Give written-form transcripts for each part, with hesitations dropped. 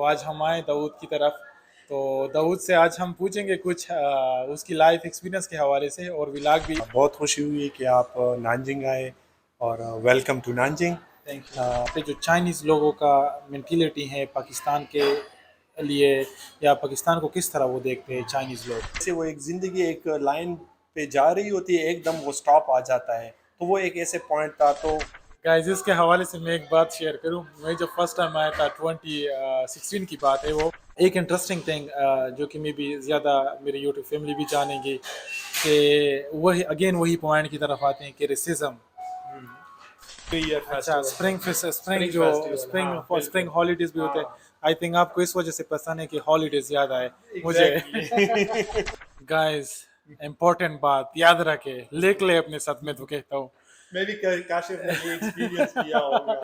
तो आज हम आए दाऊद की तरफ। तो दाऊद से आज हम पूछेंगे कुछ उसकी लाइफ एक्सपीरियंस के हवाले से और विलाग भी। बहुत खुशी हुई कि आप नानजिंग आए और welcome to Nanjing. Thank you. पे जो चाइनीज़ लोगों का मेंटिलिटी है पाकिस्तान के लिए, या पाकिस्तान को किस तरह वो देखते हैं चाइनीज़ लोग। जैसे वो एक ज़िंदगी एक लाइन पे जा रही होती है, एकदम वो स्टॉप आ जाता है, तो वो एक ऐसे पॉइंट था। तो गाइस इसके हवाले से मैं एक बात शेयर करूं। मैं जब फर्स्ट टाइम आया था 2016 की बात है वो। एक इंटरेस्टिंग थिंग जो कि मे बी ज़्यादा मेरी यूट्यूब फैमिली भी जानेंगी कि वही अगेन वही पॉइंट की तरफ आते हैं कि रेसिज्म। न्यू ईयर अच्छा, फेस्टिवल, स्प्रिंग स्प्रिंग जो फेस्टिवल, हाँ स्प्रिंग बिल्कुल। हॉलीडेज भी होते हैं। हाँ आई थिंक आपको इस वजह से पसंद है कि हॉलीडेज याद आए मुझे। एग्जैक्टली। गाइस, इम्पोर्टेंट बात याद रखे, लिख ले अपने साथ, में तो कहता हूँ। मैं भी काशिफ ने ये एक्सपीरियंस किया होगा।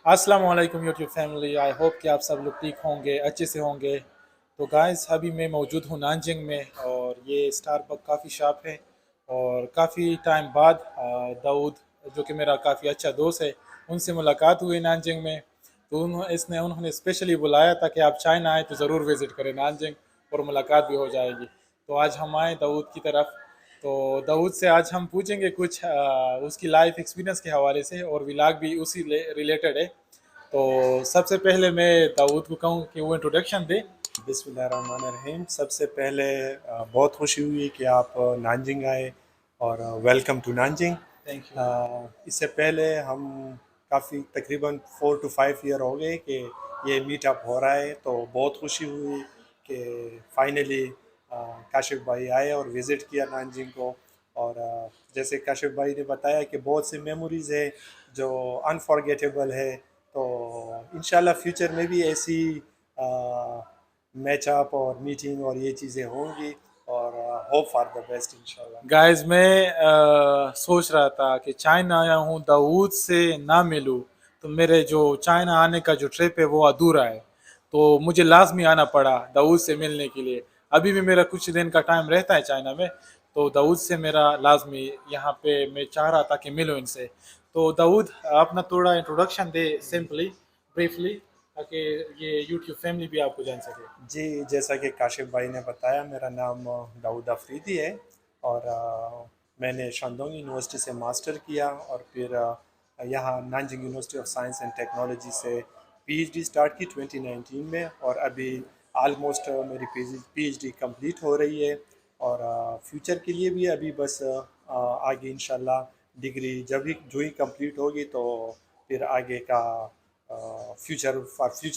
अस्सलाम वालेकुम यूट्यूब फैमिली, आई होप कि आप सब लोग ठीक होंगे, अच्छे से होंगे। तो गाइस अभी मैं मौजूद हूँ नानजिंग में, और ये स्टारबक काफ़ी शॉप है। और काफ़ी टाइम बाद दाऊद, जो कि मेरा काफ़ी अच्छा दोस्त है, उनसे मुलाकात हुई नानजिंग में। तो उन्होंने स्पेशली बुलाया था कि आप चाइना आए तो ज़रूर विज़िट करें नानजिंग, और मुलाकात भी हो जाएगी। तो आज हम आए दाऊद की तरफ। तो दाऊद से आज हम पूछेंगे कुछ उसकी लाइफ एक्सपीरियंस के हवाले से, और विलाग भी उसी रिलेटेड है। तो सबसे पहले मैं दाऊद को कहूँ कि वो इंट्रोडक्शन दे। बिस्मिल्लाहिर्रहमानिर्रहीम। सबसे पहले बहुत खुशी हुई कि आप नानजिंग आए और welcome to Nanjing. Thank you. इससे पहले हम काफ़ी तकरीबन 4 to 5 ईयर हो गए कि ये मीटअप हो रहा है, तो बहुत खुशी हुई कि फाइनली काशिफ भाई आए और विज़िट किया नानजिंग को। और जैसे काशिफ भाई ने बताया कि बहुत सी मेमोरीज़ है जो अनफॉरगेटेबल है, तो इंशाल्लाह फ्यूचर में भी ऐसी मैचअप और मीटिंग और ये चीज़ें होंगी, और होप फॉर द बेस्ट इंशाल्लाह। गाइस मैं सोच रहा था कि चाइना आया हूँ, दाऊद से ना मिलूँ तो मेरे जो चाइना आने का जो ट्रिप है वो अधूरा है। तो मुझे लाजमी आना पड़ा दाऊद से मिलने के लिए। अभी भी मेरा कुछ दिन का टाइम रहता है चाइना में, तो दाऊद से मेरा लाजमी यहाँ पे, मैं चाह रहा था कि मिलूँ इनसे। तो दाऊद अपना थोड़ा इंट्रोडक्शन दे, सिंपली, ब्रीफली, ताकि ये यूट्यूब फैमिली भी आपको जान सके। जी, जैसा कि काशिफ भाई ने बताया, मेरा नाम दाऊद अफरीदी है। और मैंने शानडोंग यूनिवर्सिटी से मास्टर किया, और फिर यहाँ Nanjing university of science and technology से पीएचडी स्टार्ट की 2019 में। और अभी आलमोस्ट मेरी पीएचडी कंप्लीट हो रही है। और फ्यूचर के लिए भी अभी बस आगे इंशाल्लाह डिग्री जब ही जो ही कंप्लीट होगी, तो फिर आगे का फ्यूचर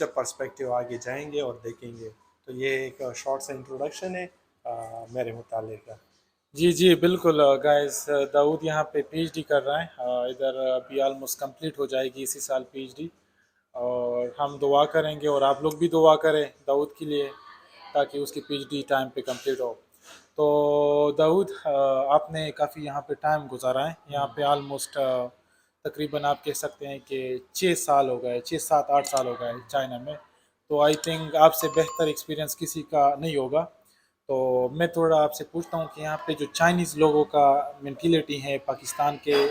पर्सपेक्टिव आगे जाएंगे और देखेंगे। तो ये एक शॉर्ट सा इंट्रोडक्शन है मेरे मुतालिक का। जी जी बिल्कुल। गाइस दाऊद यहाँ पे पीएचडी कर रहा है। इधर अभी ऑलमोस्ट कंप्लीट हो जाएगी इसी साल पीएचडी। और हम दुआ करेंगे, और आप लोग भी दुआ करें दाऊद के लिए, ताकि उसकी पीएचडी टाइम पे कंप्लीट हो। तो दाऊद, आपने काफ़ी यहाँ पे टाइम गुजारा है, यहाँ पे ऑलमोस्ट तकरीबन आप कह सकते हैं कि 6 साल हो गए, 6 7 8 साल हो गए चाइना में। तो आई थिंक आपसे बेहतर एक्सपीरियंस किसी का नहीं होगा। तो मैं थोड़ा आपसे पूछता हूँ कि यहाँ पे जो चाइनीज़ लोगों का मेंटिलिटी है पाकिस्तान के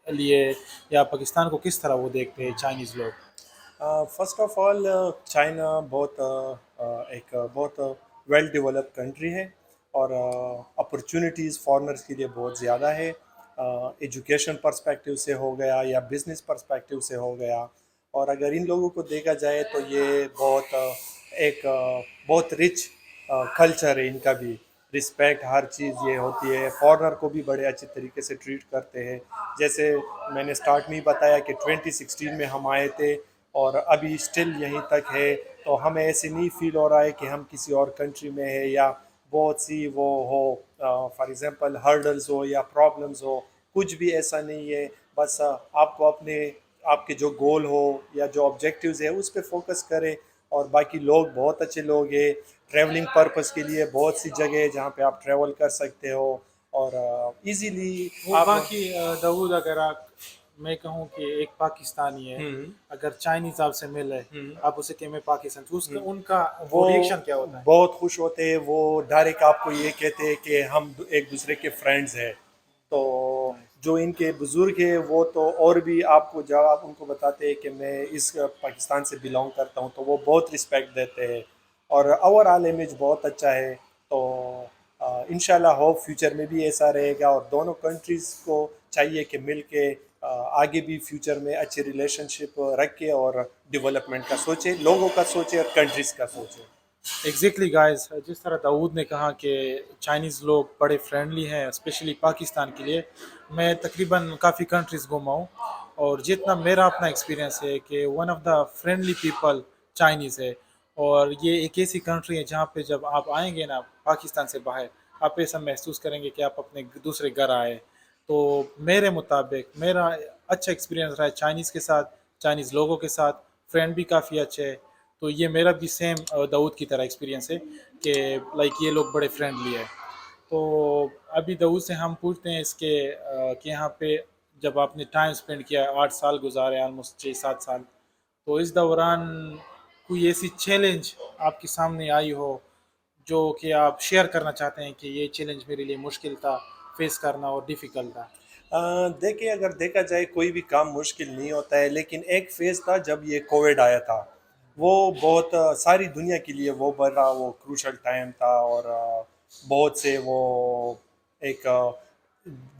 लिए, या पाकिस्तान को किस तरह वो देखते हैं चाइनीज़ लोग। फर्स्ट ऑफ ऑल, चाइना बहुत एक बहुत वेल डेवलप्ड कंट्री है, और अपॉर्चुनिटीज़ फॉरेनर्स के लिए बहुत ज़्यादा है। एजुकेशन पर्सपेक्टिव से हो गया या बिज़नेस पर्सपेक्टिव से हो गया। और अगर इन लोगों को देखा जाए तो ये बहुत बहुत रिच कल्चर है इनका भी। रिस्पेक्ट हर चीज़ ये होती है, फॉरेनर को भी बड़े अच्छे तरीके से ट्रीट करते हैं। जैसे मैंने स्टार्ट में ही बताया कि 2016 में हम आए थे, और अभी स्टिल यहीं तक है। तो हमें ऐसे नहीं फील हो रहा है कि हम किसी और कंट्री में है, या बहुत सी वो हो, फॉर एग्जांपल हर्डल्स हो या प्रॉब्लम्स हो। कुछ भी ऐसा नहीं है। बस आपको अपने आपके जो गोल हो या जो ऑब्जेक्टिव्स है उस पर फोकस करें। और बाकी लोग बहुत अच्छे लोग हैं। ट्रैवलिंग पर्पस के लिए बहुत सी जगह है जहाँ पे आप ट्रैवल कर सकते हो, और इजीली वो आप। बाकी दाऊद, अगर आप, मैं कहूँ कि एक पाकिस्तानी है, हम्म। अगर चाइनीज आपसे मिले, हम्म। आप उसे कहें मैं पाकिस्तान, तो उसका उनका वो वो रिएक्शन क्या होता है। बहुत खुश होते हैं। वो डायरेक्ट आपको ये कहते हैं कि हम एक दूसरे के फ्रेंड्स हैं। तो जो इनके बुज़ुर्ग हैं वो तो और भी आपको जब आप उनको बताते हैं कि मैं इस पाकिस्तान से बिलोंग करता हूँ तो वो बहुत रिस्पेक्ट देते हैं और ओवरऑल इमेज बहुत अच्छा है। तो इंशाल्लाह हो फ्यूचर में भी ऐसा रहेगा और दोनों कंट्रीज़ को चाहिए कि मिल के आगे भी फ्यूचर में अच्छे रिलेशनशिप रखे और डेवलपमेंट का सोचे, लोगों का सोचे और कंट्रीज़ का सोचे। एग्जैक्टली गाइस, जिस तरह दाऊद ने कहा कि चाइनीज़ लोग बड़े फ्रेंडली हैं स्पेशली पाकिस्तान के लिए। मैं तकरीबन काफ़ी कंट्रीज़ घूमा हूँ और जितना मेरा अपना एक्सपीरियंस है कि one of the friendly people Chinese है। और ये एक ऐसी कंट्री है जहाँ पे जब आप आएंगे ना पाकिस्तान से बाहर, आप ऐसा महसूस करेंगे कि आप अपने दूसरे घर आए। तो मेरे मुताबिक मेरा अच्छा एक्सपीरियंस रहा है चाइनीज़ के साथ, चाइनीज़ लोगों के साथ। फ्रेंड भी काफ़ी अच्छे है। तो ये मेरा भी सेम दाऊद की तरह एक्सपीरियंस है कि लाइक ये लोग बड़े फ्रेंडली है। तो अभी दाऊद से हम पूछते हैं इसके कि यहाँ पे जब आपने टाइम स्पेंड किया, 8 साल गुजारे, ऑलमोस्ट 6-7 साल, तो इस दौरान कोई ऐसी चैलेंज आपके सामने आई हो जो कि आप शेयर करना चाहते हैं कि ये चैलेंज मेरे लिए मुश्किल था फेस करना और डिफ़िकल्ट था? देखिए अगर देखा जाए कोई भी काम मुश्किल नहीं होता है लेकिन एक फेज़ था जब ये कोविड आया था। वो बहुत सारी दुनिया के लिए वो बड़ा वो क्रूशल टाइम था और बहुत से वो एक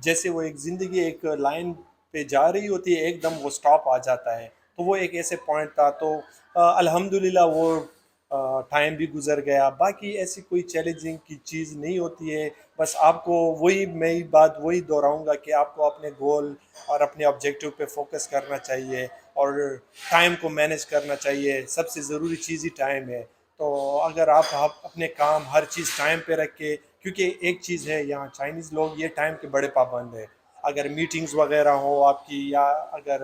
जैसे वो एक ज़िंदगी एक लाइन पे जा रही होती है एकदम वो स्टॉप आ जाता है। तो वो एक ऐसे पॉइंट था तो अल्हम्दुलिल्लाह वो टाइम भी गुजर गया। बाकी ऐसी कोई चैलेंजिंग की चीज़ नहीं होती है। बस आपको वही मैं ही बात वही दोहराऊंगा कि आपको अपने गोल और अपने ऑब्जेक्टिव पे फोकस करना चाहिए और टाइम को मैनेज करना चाहिए। सबसे ज़रूरी चीज़ ही टाइम है। तो अगर आप अपने काम हर चीज़ टाइम पे रख के, क्योंकि एक चीज़ है यहाँ चाइनीज़ लोग ये टाइम के बड़े पाबंद है। अगर मीटिंग्स वगैरह हो आपकी या अगर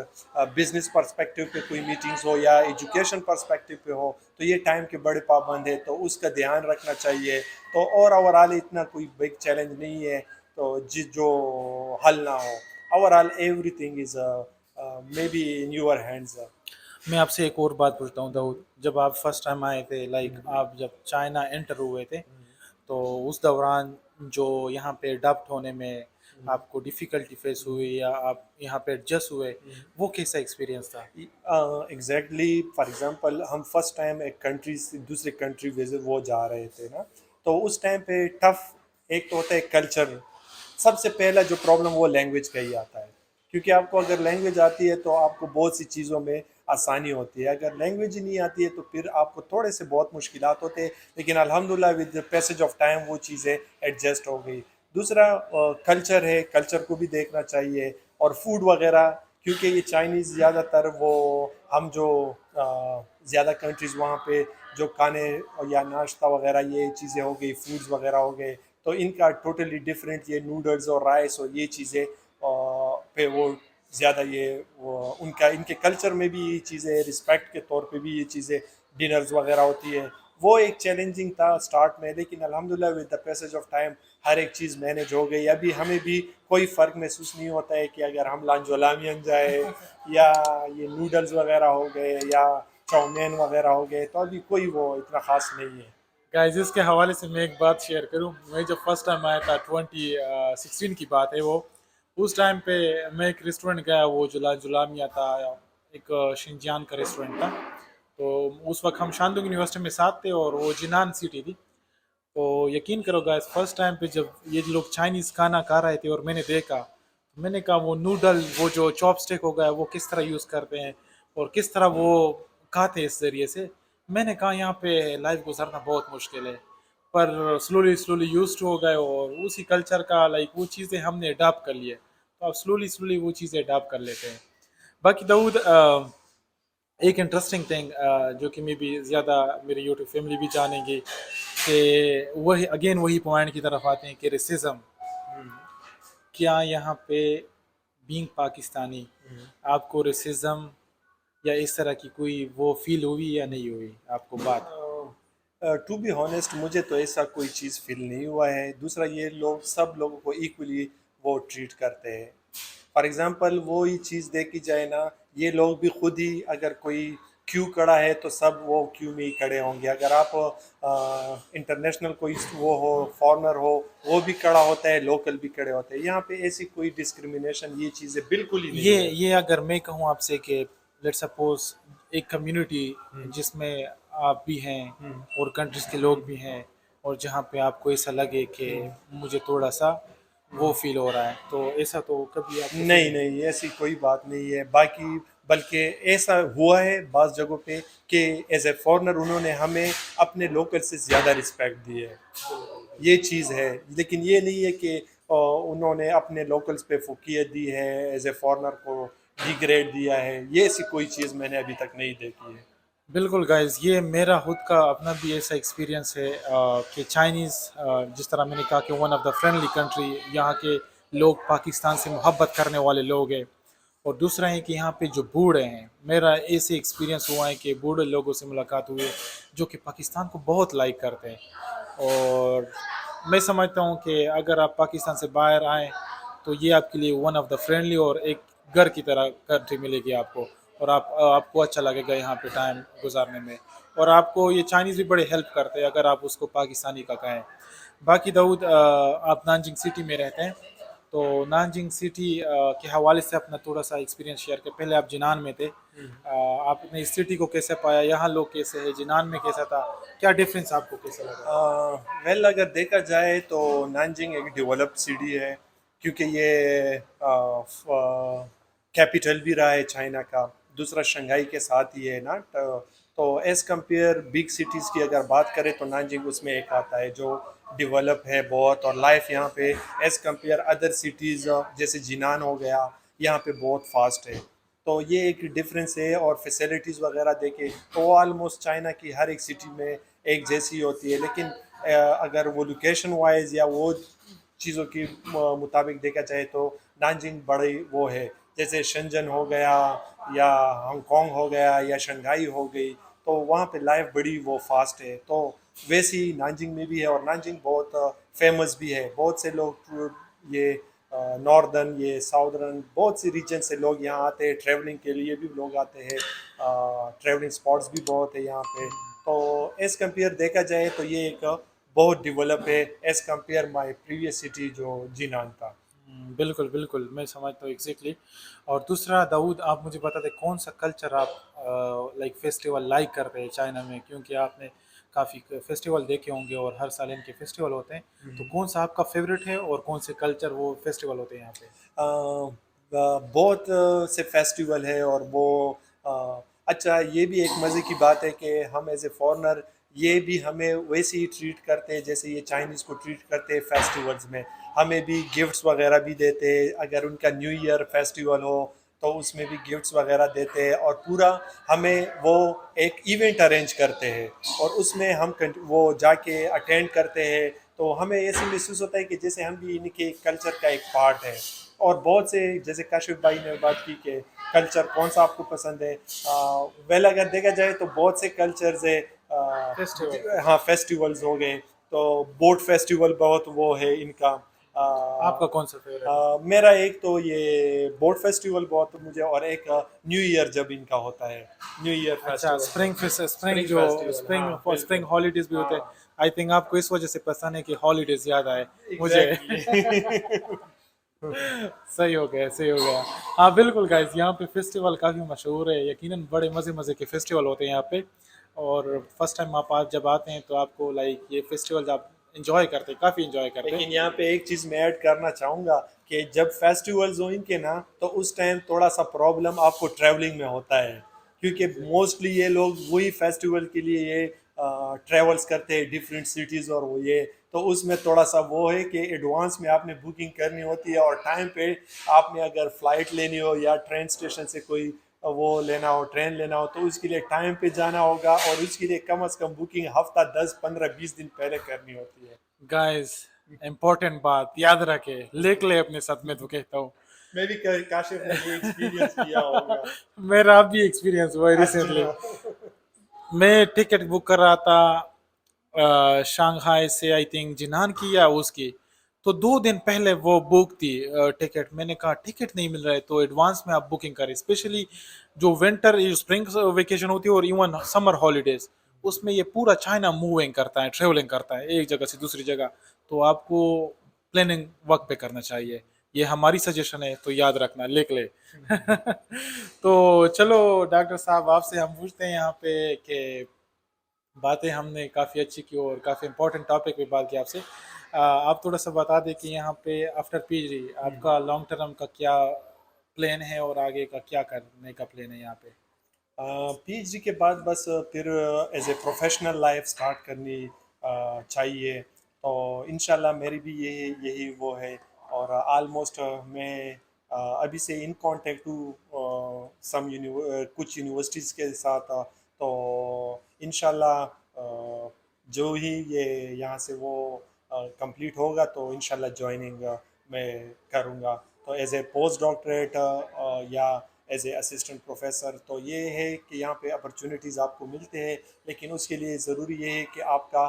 बिजनेस पर्सपेक्टिव पे कोई मीटिंग्स हो या एजुकेशन पर्सपेक्टिव पे हो तो ये टाइम के बड़े पाबंद है तो उसका ध्यान रखना चाहिए। तो और ओवरऑल इतना कोई बिग चैलेंज नहीं है तो जिस जो हल ना हो। Overall everything is may be in your hands. मैं आपसे एक और बात पूछता हूँ दाऊद, जब आप फर्स्ट टाइम आए थे, लाइक आप जब चाइना एंटर हुए थे, तो उस दौरान जो यहाँ पे अडाप्ट होने में आपको डिफ़िकल्टी फेस हुई या आप यहाँ पे एडजस्ट हुए, वो कैसा एक्सपीरियंस था? एग्जैक्टली फॉर एग्जांपल हम फर्स्ट टाइम एक कंट्री से दूसरे कंट्री विजिट वो जा रहे थे ना, तो उस टाइम पे टफ एक तो होता है कल्चर। सबसे पहला जो प्रॉब्लम वो लैंग्वेज का ही आता है, क्योंकि आपको अगर लैंग्वेज आती है तो आपको बहुत सी चीज़ों में आसानी होती है। अगर लैंग्वेज ही नहीं आती है तो फिर आपको थोड़े से बहुत मुश्किलात होते हैं, लेकिन अल्हम्दुलिल्लाह with the passage of time वो चीज़ें एडजस्ट हो गई। दूसरा कल्चर है, कल्चर को भी देखना चाहिए और फूड वगैरह, क्योंकि ये चाइनीज़ ज़्यादातर वो हम जो ज़्यादा कंट्रीज़ वहाँ पे जो खाने या नाश्ता वगैरह ये चीज़ें हो गई, फूड्स वगैरह हो गए, तो इनका टोटली डिफरेंट ये नूडल्स और राइस और ये चीज़ें पे वो ज़्यादा ये वो उनका इनके कल्चर में भी ये चीज़ें रिस्पेक्ट के तौर पे भी ये चीज़ें डिनर्स वगैरह होती है। वो एक चैलेंजिंग था स्टार्ट में, लेकिन अल्हम्दुलिल्लाह with the passage of time हर एक चीज़ मैनेज हो गई। अभी हमें भी कोई फ़र्क महसूस नहीं होता है कि अगर हम लांजोलामियन जाए या ये नूडल्स वगैरह हो गए या चाउमीन वगैरह हो गए, तो अभी कोई वो इतना ख़ास नहीं है। गाइस, इसके हवाले से मैं एक बात शेयर करूं। मैं जब फर्स्ट टाइम आया था 2016 की बात है वो। उस टाइम पे मैं एक रेस्टोरेंट गया, वो जुलामिया था, एक शिनजियान का रेस्टोरेंट था। तो उस वक्त हम शानदुंग यूनिवर्सिटी में साथ थे और वो जिनान सिटी थी। तो यकीन करो गाइस, फर्स्ट टाइम पे जब ये लोग चाइनीज़ खाना खा रहे थे और मैंने देखा, तो मैंने कहा वो नूडल, वो जो चॉपस्टिक हो गया, वो किस तरह यूज़ करते हैं और किस तरह वो खाते हैं इस ज़रिए से। मैंने कहा यहाँ पे लाइफ गुजारना बहुत मुश्किल है। पर स्लोली स्लोली यूज टू हो गए और उसी कल्चर का लाइक वो चीज़ें हमने अडाप्ट कर लिए, तो अब स्लोली स्लोली वो चीज़ें अडाप्ट कर लेते हैं। बाकी दाऊद, एक इंटरेस्टिंग थिंग जो कि मे बी ज़्यादा मेरी यूट्यूब फैमिली भी जानेंगे, कि वही अगेन वही पॉइंट की तरफ आते हैं कि रेसिज्म, क्या यहाँ पे बीइंग पाकिस्तानी आपको रेसिज्म या इस तरह की कोई वो फील हुई या नहीं हुई आपको बात? टू बी हॉनेस्ट मुझे तो ऐसा कोई चीज़ फील नहीं हुआ है। दूसरा ये लोग सब लोगों को इक्वली वो ट्रीट करते हैं। फॉर एग्ज़ाम्पल वो ही चीज़ देखी जाए ना, ये लोग भी खुद ही अगर कोई क्यू खड़ा है तो सब वो क्यू में ही खड़े होंगे। अगर आप इंटरनेशनल कोई वो हो, फॉरेनर हो, वो भी खड़ा होता है, लोकल भी खड़े होते हैं। यहाँ पे ऐसी कोई डिस्क्रिमिनेशन ये चीज़ें बिल्कुल ही नहीं है। ये अगर मैं कहूँ आपसे कि लेट्स सपोज एक कम्युनिटी जिसमें आप भी हैं और कंट्रीज के लोग भी हैं, और जहाँ पे आपको ऐसा लगे कि मुझे थोड़ा सा वो फील हो रहा है, तो ऐसा तो कभी आपको फील नहीं नहीं, ऐसी कोई बात नहीं है। बाकी बल्कि ऐसा हुआ है बाज़ जगहों पे कि एज ए फॉरेनर उन्होंने हमें अपने लोकल से ज़्यादा रिस्पेक्ट दी है, ये चीज़ है। लेकिन ये नहीं है कि उन्होंने अपने लोकल्स पे फुकियत दी है, एज ए फॉरेनर को डिग्रेड दिया है, ये ऐसी कोई चीज़ मैंने अभी तक नहीं देखी है। बिल्कुल गाइस, ये मेरा खुद का अपना भी ऐसा एक्सपीरियंस है कि चाइनीज़, जिस तरह मैंने कहा कि one of the friendly country, यहाँ के लोग पाकिस्तान से मोहब्बत करने वाले लोग हैं। और दूसरा है कि यहाँ पे जो बूढ़े हैं, मेरा ऐसे एक्सपीरियंस हुआ है कि बूढ़े लोगों से मुलाकात हुई है जो कि पाकिस्तान को बहुत लाइक करते हैं। और मैं समझता हूँ कि अगर आप पाकिस्तान से बाहर आएँ तो ये आपके लिए वन ऑफ द फ्रेंडली और एक घर की तरह कंट्री मिलेगी आपको। और आपको अच्छा लगेगा यहाँ पे टाइम गुजारने में। और आपको ये चाइनीज़ भी बड़े हेल्प करते हैं अगर आप उसको पाकिस्तानी का कहें। बाकी दाऊद, आप नानजिंग सिटी में रहते हैं, तो नानजिंग सिटी के हवाले से अपना थोड़ा सा एक्सपीरियंस शेयर करें। पहले आप जिनान में थे, आपने इस सिटी को कैसे पाया, यहाँ लोग कैसे हैं, जिनान में कैसा था, क्या डिफरेंस आपको कैसा लगा? वेल अगर देखा जाए तो नानजिंग एक डेवलप्ड सिटी है, क्योंकि ये कैपिटल भी रहा है चाइना का। दूसरा शंघाई के साथ ही है ना, तो एज कंपेयर बिग सिटीज़ की अगर बात करें तो नानजिंग उसमें एक आता है जो डेवलप है बहुत। और लाइफ यहाँ पे एज कंपेयर अदर सिटीज़ जैसे जिनान हो गया, यहाँ पे बहुत फास्ट है। तो ये एक डिफरेंस है। और फैसिलिटीज़ वगैरह देखें तो ऑलमोस्ट चाइना की हर एक सिटी में एक जैसी होती है। लेकिन अगर वो लोकेशन वाइज या वो चीज़ों की मुताबिक देखा जाए तो नानजिंग बड़ी वो है, जैसे शंजन हो गया या हांगकांग हो गया या शंघाई हो गई, तो वहाँ पे लाइफ बड़ी वो फास्ट है। तो वैसे ही नानजिंग में भी है। और नानजिंग बहुत फेमस भी है, बहुत से लोग ये नॉर्दर्न ये साउदर्न बहुत सी रीजन से लोग यहाँ आते हैं, ट्रैवलिंग के लिए भी लोग आते हैं। ट्रैवलिंग स्पॉट्स भी बहुत है यहाँ पे। तो एज़ कंपेयर देखा जाए तो ये एक बहुत डेवलप है as compare my previous city जो जिनान था। बिल्कुल बिल्कुल, मैं समझता हूँ एग्जैक्टली। और दूसरा दाऊद, आप मुझे बता दें कौन सा कल्चर आप लाइक फेस्टिवल लाइक करते हैं चाइना में, क्योंकि आपने काफ़ी फेस्टिवल देखे होंगे और हर साल इनके फेस्टिवल होते हैं। तो कौन सा आपका फेवरेट है और कौन से कल्चर वो फेस्टिवल होते हैं यहाँ पे? बहुत से फेस्टिवल है। और वो अच्छा, ये भी एक मज़े की बात है कि हम एज ए फॉरेनर ये भी हमें वैसे ही ट्रीट करते हैं जैसे ये चाइनीज़ को ट्रीट करते हैं। फेस्टिवल्स में हमें भी गिफ्ट्स वगैरह भी देते हैं। अगर उनका न्यू ईयर फेस्टिवल हो तो उसमें भी गिफ्ट्स वगैरह देते हैं। और पूरा हमें वो एक इवेंट अरेंज करते हैं और उसमें हम वो जाके अटेंड करते हैं। तो हमें ऐसे महसूस होता है कि जैसे हम भी इनके कल्चर का एक पार्ट है। और बहुत से जैसे काशिफ भाई ने बात की कि कल्चर कौन सा आपको पसंद है, वेल अगर देखा जाए तो बहुत से कल्चर्स है। फेस्टिवल। हाँ, फेस्टिवल्स हो गए तो बोट फेस्टिवल बहुत वो है इनका। आपका कौन सा फेवरेट है? मेरा एक तो ये बोट फेस्टिवल बहुत मुझे, और एक न्यू ईयर जब इनका होता है, न्यू ईयर अच्छा, फेस्टिवल। स्प्रिंग जो फेस्टिवल, हाँ स्प्रिंग बिल्कुल। स्प्रिंग हॉलीडेज भी होते हैं। हाँ आई थिंक आपको इस वजह से पसंद है कि हॉलीडेज याद आए मुझे। एग्जैक्टली। सही हो गया, सही हो गया। हाँ बिल्कुल गाइस, यहाँ पे फेस्टिवल काफ़ी मशहूर है, यकीनन बड़े मज़े मज़े के फेस्टिवल होते हैं यहाँ पे। और फर्स्ट टाइम आप जब आते हैं तो आपको लाइक ये फेस्टिवल आप इंजॉय करते हैं, काफ़ी इंजॉय करते लेकिन हैं। यहाँ पे एक चीज़ मैं ऐड करना चाहूँगा कि जब फेस्टिवल्स हो इनके ना, तो उस टाइम थोड़ा सा प्रॉब्लम आपको ट्रैवलिंग में होता है, क्योंकि मोस्टली ये लोग वही फेस्टिवल के लिए ये ट्रैवल्स करते हैं डिफरेंट सिटीज़। और वो ये तो उसमें थोड़ा सा वो है कि एडवांस में आपने बुकिंग करनी होती है। और टाइम पे आपने अगर फ़्लाइट लेनी हो या ट्रेन स्टेशन से कोई वो लेना हो, ट्रेन लेना हो, तो उसके लिए टाइम पे जाना होगा। और उसके लिए कम से कम बुकिंग हफ्ता 10 15 20 दिन पहले करनी होती है। गाइस, इम्पोर्टेंट बात याद रखे, लिख ले अपने साथ, में तो कहता हूँ। मैं भी काशिफ ने ये एक्सपीरियंस किया होगा। मेरा भी एक्सपीरियंस हुआ है रिसेंटली। अच्छा। मैं टिकट बुक कर रहा था शंघाई से, आई थिंक जिनान की या उसकी। तो 2 दिन पहले वो बुक थी टिकट। मैंने कहा टिकट नहीं मिल रहा है, तो एडवांस में आप बुकिंग करें, स्पेशली जो विंटर स्प्रिंग वेकेशन होती है और इवन समर हॉलीडेज, उसमें ये पूरा चाइना मूविंग करता है, ट्रेवलिंग करता है एक जगह से दूसरी जगह। तो आपको प्लानिंग वक्त पे करना चाहिए, ये हमारी सजेशन है, तो याद रखना, लिख ले। तो चलो डॉक्टर साहब, आपसे हम पूछते हैं यहाँ पे कि बातें हमने काफ़ी अच्छी की और काफ़ी इंपॉर्टेंट टॉपिक पे बात की आपसे। आप थोड़ा सा बता दें कि यहाँ पे आफ्टर पीजी आपका लॉन्ग टर्म का क्या प्लान है और आगे का क्या करने का प्लान है यहाँ पे? पीएचडी के बाद बस फिर as a professional life start करनी चाहिए। तो इंशाल्लाह मेरी भी यही यही वो है। और ऑलमोस्ट मैं अभी से इन कांटेक्ट हूँ कुछ यूनिवर्सिटीज़ के साथ। तो इंशाल्लाह जो ही ये यहाँ से वो कंप्लीट होगा तो इंशाल्लाह ज्वाइनिंग मैं करूँगा। तो एज ए पोस्ट डॉक्टरेट या एज ए असिस्टेंट प्रोफेसर, तो ये है कि यहाँ पे अपॉर्चुनिटीज़ आपको मिलते हैं। लेकिन उसके लिए ज़रूरी ये है कि आपका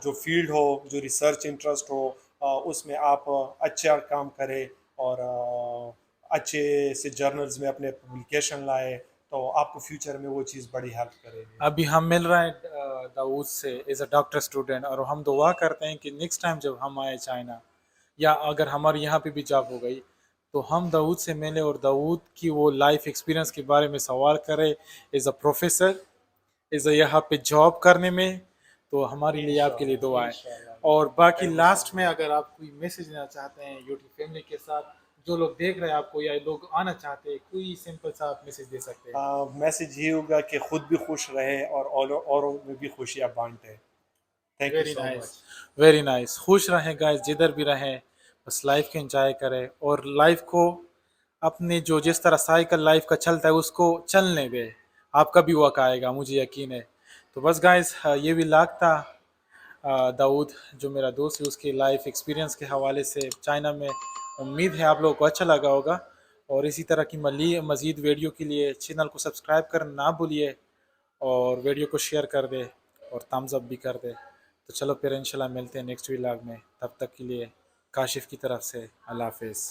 जो फील्ड हो, जो रिसर्च इंटरेस्ट हो, उसमें आप अच्छा काम करें और अच्छे से जर्नल्स में अपने पब्लिकेशन लाए, तो आपको फ्यूचर में वो चीज़ बड़ी हेल्प करेगी। अभी हम मिल रहे हैं दाऊद से एज अ डॉक्टर स्टूडेंट, और हम दुआ करते हैं कि नेक्स्ट टाइम जब हम आए चाइना, या अगर हमारे यहाँ पे भी जॉब हो गई, तो हम दाऊद से मिले और दाऊद की वो लाइफ एक्सपीरियंस के बारे में सवाल करें as a professor, as a यहाँ पे जॉब करने में। तो हमारे लिए, आपके लिए दुआ है। इंशाल्लाह। और बाकी थैंक यू सो लास्ट में मच। अगर आप कोई मैसेज देना चाहते हैं यूट्यूब फैमिली के साथ, जो लोग देख रहे हैं आपको या लोग आना चाहते हैं, कोई सिंपल सा आप मैसेज दे सकते हैं? मैसेज ये होगा कि खुद भी खुश रहे और औरों में भी खुशियाँ बांटे। Thank you very so nice, much. Very nice. खुश रहें गाइस, जिधर भी रहें, बस लाइफ को एंजॉय करें और लाइफ को अपने जो जिस तरह साइकिल लाइफ का चलता है उसको चलने दें। आपका भी वक्त आएगा, मुझे यकीन है। तो बस गाइस, ये भी लाख था दाऊद जो मेरा दोस्त है, उसकी लाइफ एक्सपीरियंस के हवाले से चाइना में। उम्मीद है आप लोगों को अच्छा लगा होगा, और इसी तरह की मज़ीद वीडियो के लिए चैनल को सब्सक्राइब करना ना भूलिए, और वीडियो को शेयर कर दे और थम्स अप भी कर दे। तो चलो फिर इंशाल्लाह मिलते हैं नेक्स्ट व्लॉग में, तब तक के लिए काशिफ की तरफ से अल्लाह हाफिज़।